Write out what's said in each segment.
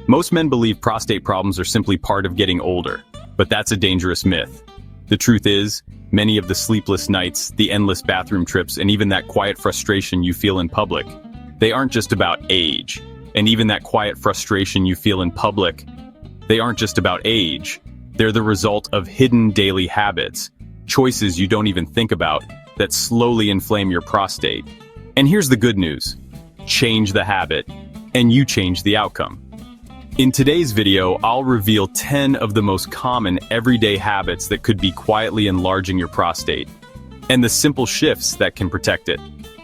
Most men believe prostate problems are simply part of getting older, but that's a dangerous myth. The truth is, many of the sleepless nights, the endless bathroom trips, and even that quiet frustration you feel in public, they aren't just about age. And even that quiet frustration you feel in public, they aren't just about age. They're the result of hidden daily habits, choices you don't even think about, that slowly inflame your prostate. And here's the good news. Change the habit, and you change the outcome. In today's video, I'll reveal 10 of the most common everyday habits that could be quietly enlarging your prostate, and the simple shifts that can protect it.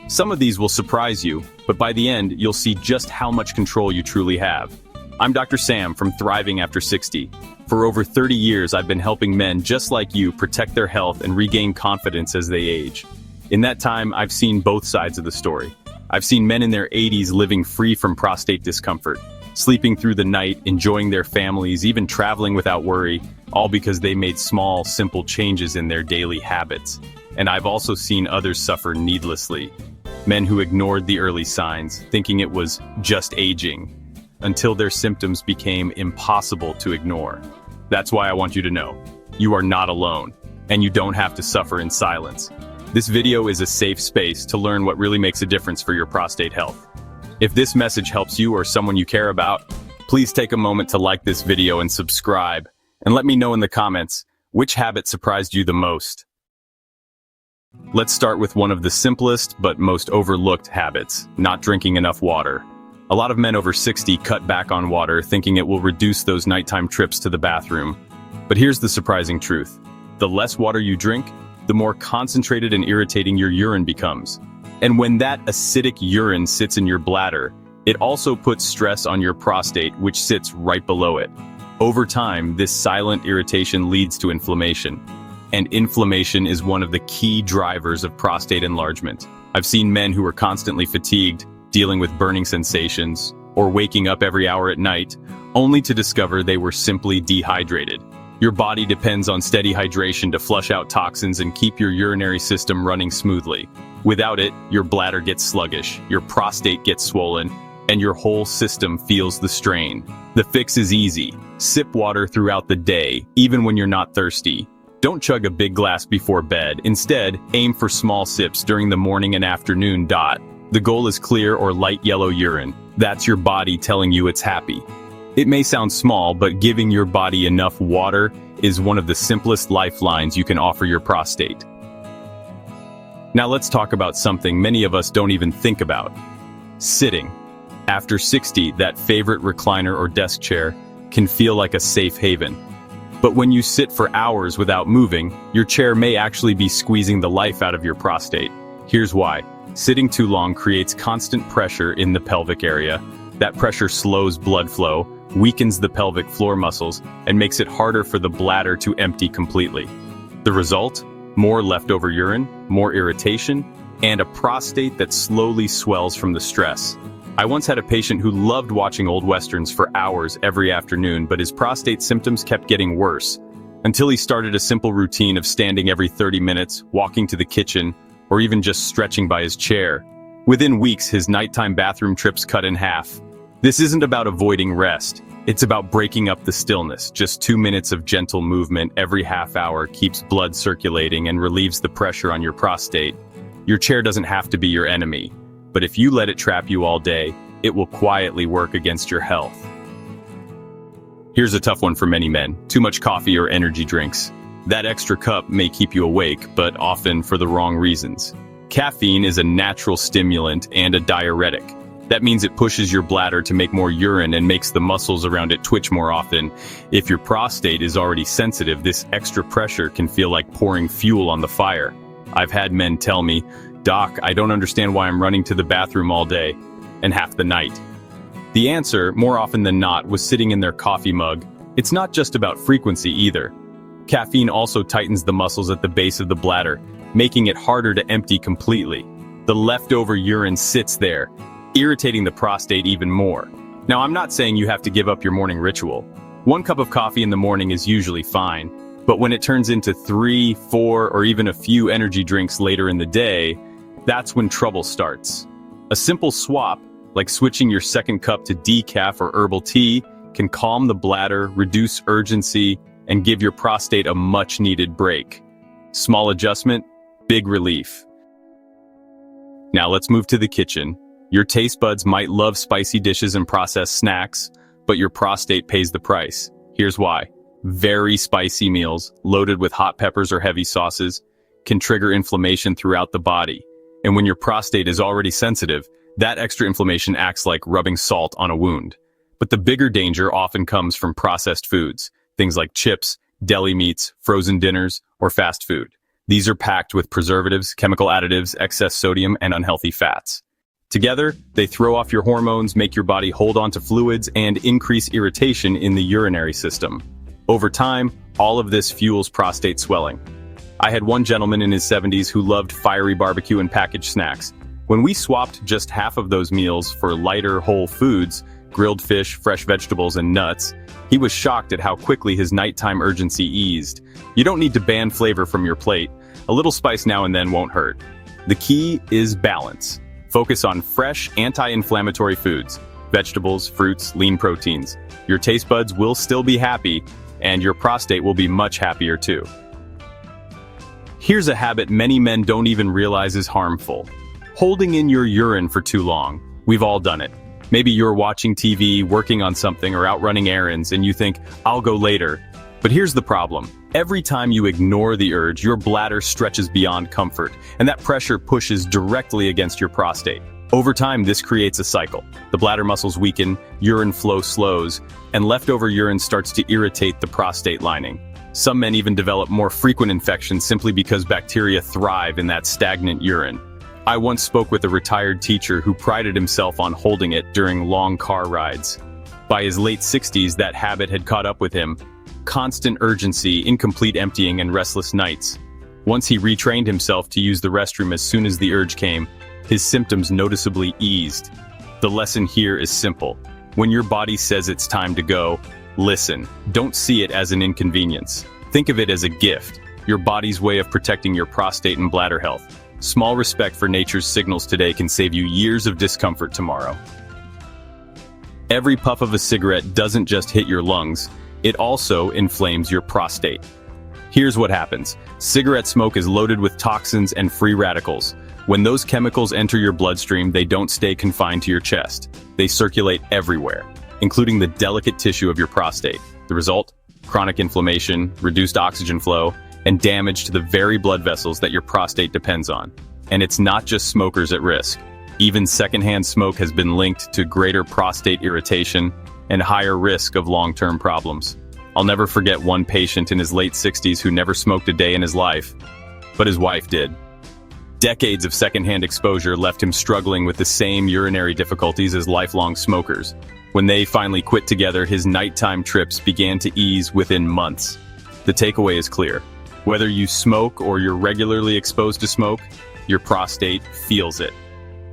Some of these will surprise you, but by the end, you'll see just how much control you truly have. I'm Dr. Sam from Thriving After 60. For over 30 years, I've been helping men just like you protect their health and regain confidence as they age. In that time, I've seen both sides of the story. I've seen men in their 80s living free from prostate discomfort, sleeping through the night, enjoying their families, even traveling without worry, all because they made small, simple changes in their daily habits. And I've also seen others suffer needlessly. Men who ignored the early signs, thinking it was just aging, until their symptoms became impossible to ignore. That's why I want you to know, you are not alone, and you don't have to suffer in silence. This video is a safe space to learn what really makes a difference for your prostate health. If this message helps you or someone you care about, please take a moment to like this video and subscribe, and let me know in the comments, which habit surprised you the most? Let's start with one of the simplest but most overlooked habits, not drinking enough water. A lot of men over 60 cut back on water, thinking it will reduce those nighttime trips to the bathroom. But here's the surprising truth. The less water you drink, the more concentrated and irritating your urine becomes. And when that acidic urine sits in your bladder, it also puts stress on your prostate, which sits right below it. Over time, this silent irritation leads to inflammation. And inflammation is one of the key drivers of prostate enlargement. I've seen men who are constantly fatigued, dealing with burning sensations, or waking up every hour at night, only to discover they were simply dehydrated. Your body depends on steady hydration to flush out toxins and keep your urinary system running smoothly. Without it, your bladder gets sluggish, your prostate gets swollen, and your whole system feels the strain. The fix is easy. Sip water throughout the day, even when you're not thirsty. Don't chug a big glass before bed. Instead, aim for small sips during the morning and afternoon. The goal is clear or light yellow urine. That's your body telling you it's happy. It may sound small, but giving your body enough water is one of the simplest lifelines you can offer your prostate. Now let's talk about something many of us don't even think about. Sitting. After 60, that favorite recliner or desk chair can feel like a safe haven. But when you sit for hours without moving, your chair may actually be squeezing the life out of your prostate. Here's why. Sitting too long creates constant pressure in the pelvic area. That pressure slows blood flow, weakens the pelvic floor muscles, and makes it harder for the bladder to empty completely. The result? More leftover urine, more irritation, and a prostate that slowly swells from the stress. I once had a patient who loved watching old westerns for hours every afternoon, but his prostate symptoms kept getting worse, until he started a simple routine of standing every 30 minutes, walking to the kitchen, or even just stretching by his chair. Within weeks, his nighttime bathroom trips cut in half. This isn't about avoiding rest. It's about breaking up the stillness. Just 2 minutes of gentle movement every half hour keeps blood circulating and relieves the pressure on your prostate. Your chair doesn't have to be your enemy, but if you let it trap you all day, it will quietly work against your health. Here's a tough one for many men: too much coffee or energy drinks. That extra cup may keep you awake, but often for the wrong reasons. Caffeine is a natural stimulant and a diuretic. That means it pushes your bladder to make more urine and makes the muscles around it twitch more often. If your prostate is already sensitive, this extra pressure can feel like pouring fuel on the fire. I've had men tell me, "Doc, I don't understand why I'm running to the bathroom all day and half the night." The answer, more often than not, was sitting in their coffee mug. It's not just about frequency either. Caffeine also tightens the muscles at the base of the bladder, making it harder to empty completely. The leftover urine sits there, irritating the prostate even more. Now, I'm not saying you have to give up your morning ritual. 1 cup of coffee in the morning is usually fine, but when it turns into 3, 4, or even a few energy drinks later in the day, that's when trouble starts. A simple swap, like switching your second cup to decaf or herbal tea, can calm the bladder, reduce urgency, and give your prostate a much-needed break. Small adjustment, big relief. Now let's move to the kitchen. Your taste buds might love spicy dishes and processed snacks, but your prostate pays the price. Here's why. Very spicy meals, loaded with hot peppers or heavy sauces, can trigger inflammation throughout the body. And when your prostate is already sensitive, that extra inflammation acts like rubbing salt on a wound. But the bigger danger often comes from processed foods, things like chips, deli meats, frozen dinners, or fast food. These are packed with preservatives, chemical additives, excess sodium, and unhealthy fats. Together, they throw off your hormones, make your body hold on to fluids, and increase irritation in the urinary system. Over time, all of this fuels prostate swelling. I had one gentleman in his 70s who loved fiery barbecue and packaged snacks. When we swapped just half of those meals for lighter whole foods, grilled fish, fresh vegetables, and nuts, he was shocked at how quickly his nighttime urgency eased. You don't need to ban flavor from your plate. A little spice now and then won't hurt. The key is balance. Focus on fresh, anti-inflammatory foods, vegetables, fruits, lean proteins. Your taste buds will still be happy, and your prostate will be much happier too. Here's a habit many men don't even realize is harmful. Holding in your urine for too long. We've all done it. Maybe you're watching TV, working on something, or out running errands, and you think, I'll go later. But here's the problem. Every time you ignore the urge, your bladder stretches beyond comfort, and that pressure pushes directly against your prostate. Over time, this creates a cycle. The bladder muscles weaken, urine flow slows, and leftover urine starts to irritate the prostate lining. Some men even develop more frequent infections simply because bacteria thrive in that stagnant urine. I once spoke with a retired teacher who prided himself on holding it during long car rides. By his late 60s, that habit had caught up with him. Constant urgency, incomplete emptying, and restless nights. Once he retrained himself to use the restroom as soon as the urge came, his symptoms noticeably eased. The lesson here is simple. When your body says it's time to go, listen. Don't see it as an inconvenience. Think of it as a gift, your body's way of protecting your prostate and bladder health. Small respect for nature's signals today can save you years of discomfort tomorrow. Every puff of a cigarette doesn't just hit your lungs, it also inflames your prostate. Here's what happens. Cigarette smoke is loaded with toxins and free radicals. When those chemicals enter your bloodstream, they don't stay confined to your chest. They circulate everywhere, including the delicate tissue of your prostate. The result? Chronic inflammation, reduced oxygen flow, and damage to the very blood vessels that your prostate depends on. And it's not just smokers at risk. Even secondhand smoke has been linked to greater prostate irritation and higher risk of long-term problems. I'll never forget one patient in his late 60s who never smoked a day in his life, but his wife did. Decades of secondhand exposure left him struggling with the same urinary difficulties as lifelong smokers. When they finally quit together, his nighttime trips began to ease within months. The takeaway is clear. Whether you smoke or you're regularly exposed to smoke, your prostate feels it.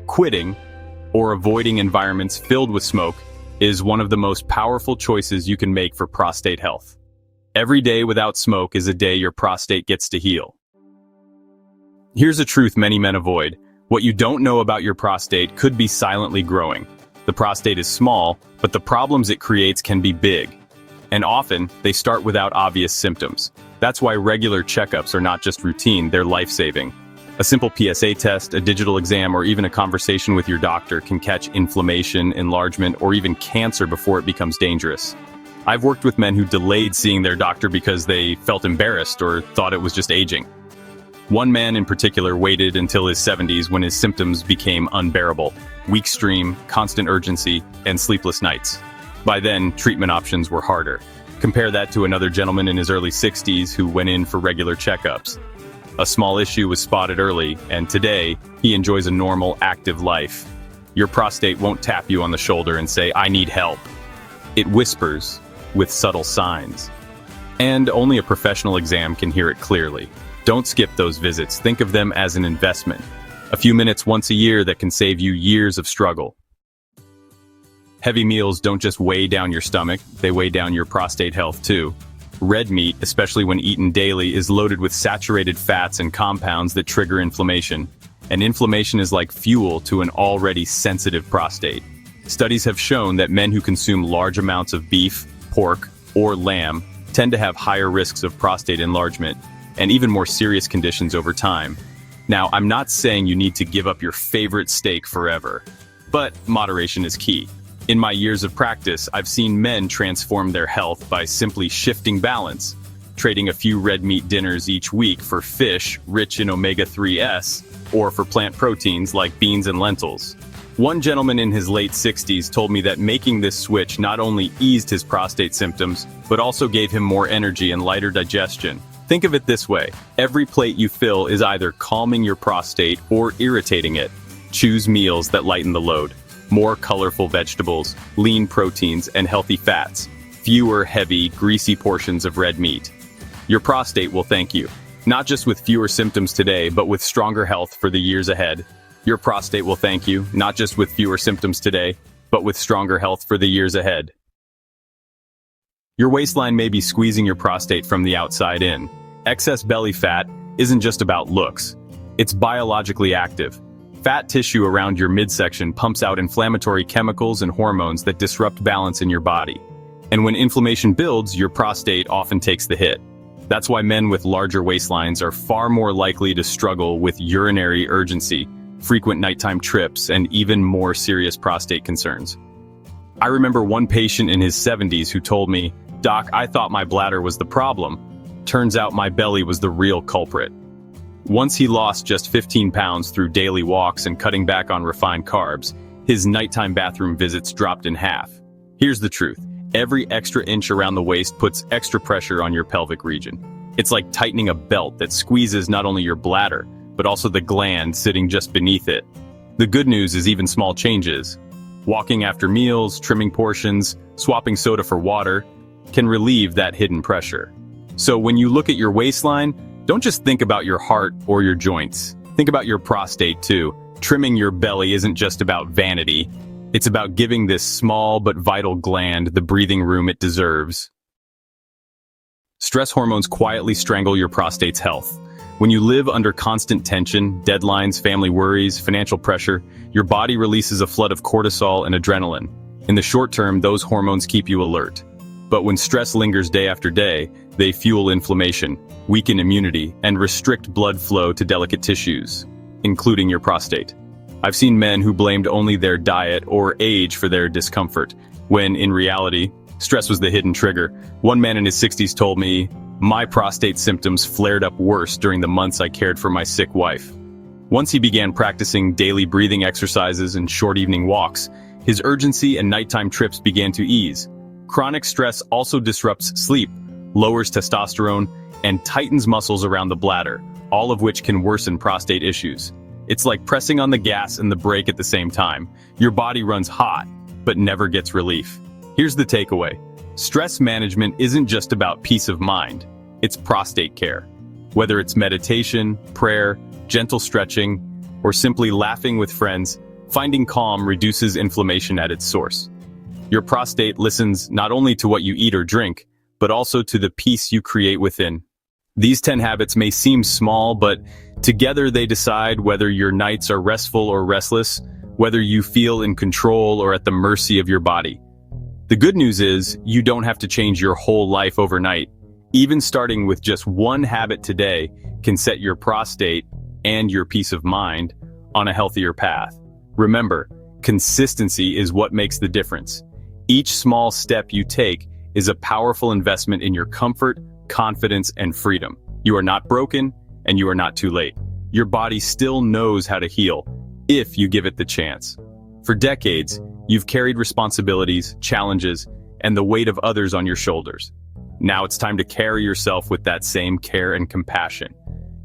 Quitting, or avoiding environments filled with smoke, is one of the most powerful choices you can make for prostate health. Every day without smoke is a day your prostate gets to heal. Here's a truth many men avoid. What you don't know about your prostate could be silently growing. The prostate is small, but the problems it creates can be big. And often, they start without obvious symptoms. That's why regular checkups are not just routine, they're life-saving. A simple PSA test, a digital exam, or even a conversation with your doctor can catch inflammation, enlargement, or even cancer before it becomes dangerous. I've worked with men who delayed seeing their doctor because they felt embarrassed or thought it was just aging. One man in particular waited until his 70s when his symptoms became unbearable. Weak stream, constant urgency, and sleepless nights. By then, treatment options were harder. Compare that to another gentleman in his early 60s who went in for regular checkups. A small issue was spotted early, and today, he enjoys a normal, active life. Your prostate won't tap you on the shoulder and say, "I need help." It whispers with subtle signs. And only a professional exam can hear it clearly. Don't skip those visits. Think of them as an investment. A few minutes once a year that can save you years of struggle. Heavy meals don't just weigh down your stomach, they weigh down your prostate health too. Red meat, especially when eaten daily, is loaded with saturated fats and compounds that trigger inflammation. And inflammation is like fuel to an already sensitive prostate. Studies have shown that men who consume large amounts of beef, pork, or lamb tend to have higher risks of prostate enlargement and even more serious conditions over time. Now, I'm not saying you need to give up your favorite steak forever, but moderation is key. In my years of practice, I've seen men transform their health by simply shifting balance, trading a few red meat dinners each week for fish rich in omega-3s, or for plant proteins like beans and lentils. One gentleman in his late 60s told me that making this switch not only eased his prostate symptoms, but also gave him more energy and lighter digestion. Think of it this way: every plate you fill is either calming your prostate or irritating it. Choose meals that lighten the load. More colorful vegetables, lean proteins, and healthy fats. Fewer heavy, greasy portions of red meat. Your prostate will thank you. Not just with fewer symptoms today, but with stronger health for the years ahead. Your prostate will thank you, not just with fewer symptoms today, but with stronger health for the years ahead. Your waistline may be squeezing your prostate from the outside in. Excess belly fat isn't just about looks. It's biologically active. Fat tissue around your midsection pumps out inflammatory chemicals and hormones that disrupt balance in your body. And when inflammation builds, your prostate often takes the hit. That's why men with larger waistlines are far more likely to struggle with urinary urgency, frequent nighttime trips, and even more serious prostate concerns. I remember one patient in his 70s who told me, "Doc, I thought my bladder was the problem. Turns out my belly was the real culprit." Once he lost just 15 pounds through daily walks and cutting back on refined carbs, his nighttime bathroom visits dropped in half. Here's the truth: every extra inch around the waist puts extra pressure on your pelvic region. It's like tightening a belt that squeezes not only your bladder, but also the gland sitting just beneath it. The good news is even small changes, walking after meals, trimming portions, swapping soda for water, can relieve that hidden pressure. So when you look at your waistline, don't just think about your heart or your joints. Think about your prostate too. Trimming your belly isn't just about vanity. It's about giving this small but vital gland the breathing room it deserves. Stress hormones quietly strangle your prostate's health. When you live under constant tension, deadlines, family worries, financial pressure, your body releases a flood of cortisol and adrenaline. In the short term, those hormones keep you alert. But when stress lingers day after day, they fuel inflammation, weaken immunity, and restrict blood flow to delicate tissues, including your prostate. I've seen men who blamed only their diet or age for their discomfort, when in reality, stress was the hidden trigger. One man in his 60s told me, "My prostate symptoms flared up worse during the months I cared for my sick wife." Once he began practicing daily breathing exercises and short evening walks, his urgency and nighttime trips began to ease. Chronic stress also disrupts sleep, lowers testosterone, and tightens muscles around the bladder, all of which can worsen prostate issues. It's like pressing on the gas and the brake at the same time. Your body runs hot, but never gets relief. Here's the takeaway: stress management isn't just about peace of mind, it's prostate care. Whether it's meditation, prayer, gentle stretching, or simply laughing with friends, finding calm reduces inflammation at its source. Your prostate listens not only to what you eat or drink, but also to the peace you create within. These 10 habits may seem small, but together they decide whether your nights are restful or restless, whether you feel in control or at the mercy of your body. The good news is, you don't have to change your whole life overnight. Even starting with just one habit today can set your prostate and your peace of mind on a healthier path. Remember, consistency is what makes the difference. Each small step you take is a powerful investment in your comfort, confidence, and freedom. You are not broken, and you are not too late. Your body still knows how to heal, if you give it the chance. For decades, you've carried responsibilities, challenges, and the weight of others on your shoulders. Now it's time to carry yourself with that same care and compassion.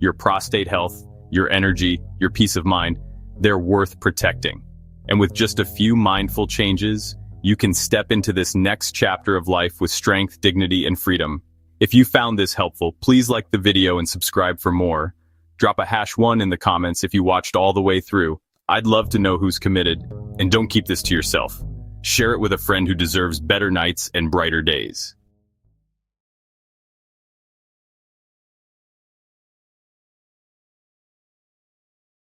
Your prostate health, your energy, your peace of mind, they're worth protecting. And with just a few mindful changes, you can step into this next chapter of life with strength, dignity, and freedom. If you found this helpful, please like the video and subscribe for more. Drop a #1 in the comments if you watched all the way through. I'd love to know who's committed. And don't keep this to yourself. Share it with a friend who deserves better nights and brighter days.